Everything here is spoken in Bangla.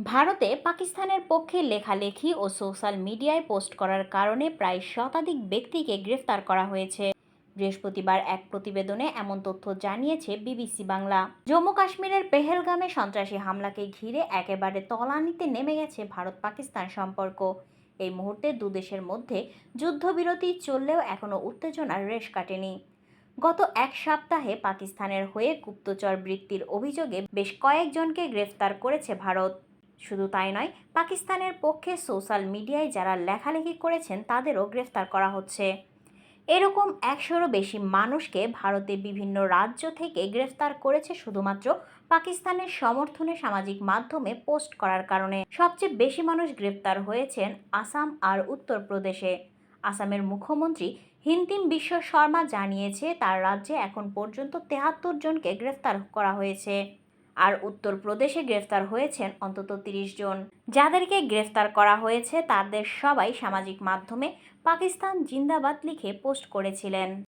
ভারতে পাকিস্তানের পক্ষে লেখালেখি ও সোশ্যাল মিডিয়ায় পোস্ট করার কারণে প্রায় শতাধিক ব্যক্তিকে গ্রেফতার করা হয়েছে। বৃহস্পতিবার এক প্রতিবেদনে এমন তথ্য জানিয়েছে বিবিসি বাংলা। জম্মু কাশ্মীরের পেহেলগামে সন্ত্রাসী হামলাকে ঘিরে একেবারে তলানিতে নেমে গেছে ভারত পাকিস্তান সম্পর্ক। এই মুহূর্তে দুদেশের মধ্যে যুদ্ধবিরতি চললেও এখনও উত্তেজনার রেশ কাটেনি। গত এক সপ্তাহে পাকিস্তানের হয়ে গুপ্তচর বৃত্তির অভিযোগে বেশ কয়েকজনকে গ্রেফতার করেছে ভারত। শুধু তাই নয়, পাকিস্তানের পক্ষে সোশ্যাল মিডিয়ায় যারা লেখালেখি করেছেন তাদেরও গ্রেফতার করা হচ্ছে। এরকম ১০০-রও বেশি মানুষকে ভারতে বিভিন্ন রাজ্য থেকে গ্রেফতার করেছে শুধুমাত্র পাকিস্তানের সমর্থনে সামাজিক মাধ্যমে পোস্ট করার কারণে। সবচেয়ে বেশি মানুষ গ্রেফতার হয়েছেন আসাম আর উত্তরপ্রদেশে। আসামের মুখ্যমন্ত্রী হিন্তিম বিশ্ব শর্মা জানিয়েছে তার রাজ্যে এখন পর্যন্ত ৭৩ জনকে গ্রেফতার করা হয়েছে। আর উত্তরপ্রদেশে গ্রেফতার হয়েছেন অন্তত ৩০ জন। যাদেরকে গ্রেফতার করা হয়েছে তাদের সবাই সামাজিক মাধ্যমে পাকিস্তান জিন্দাবাদ লিখে পোস্ট করেছিলেন।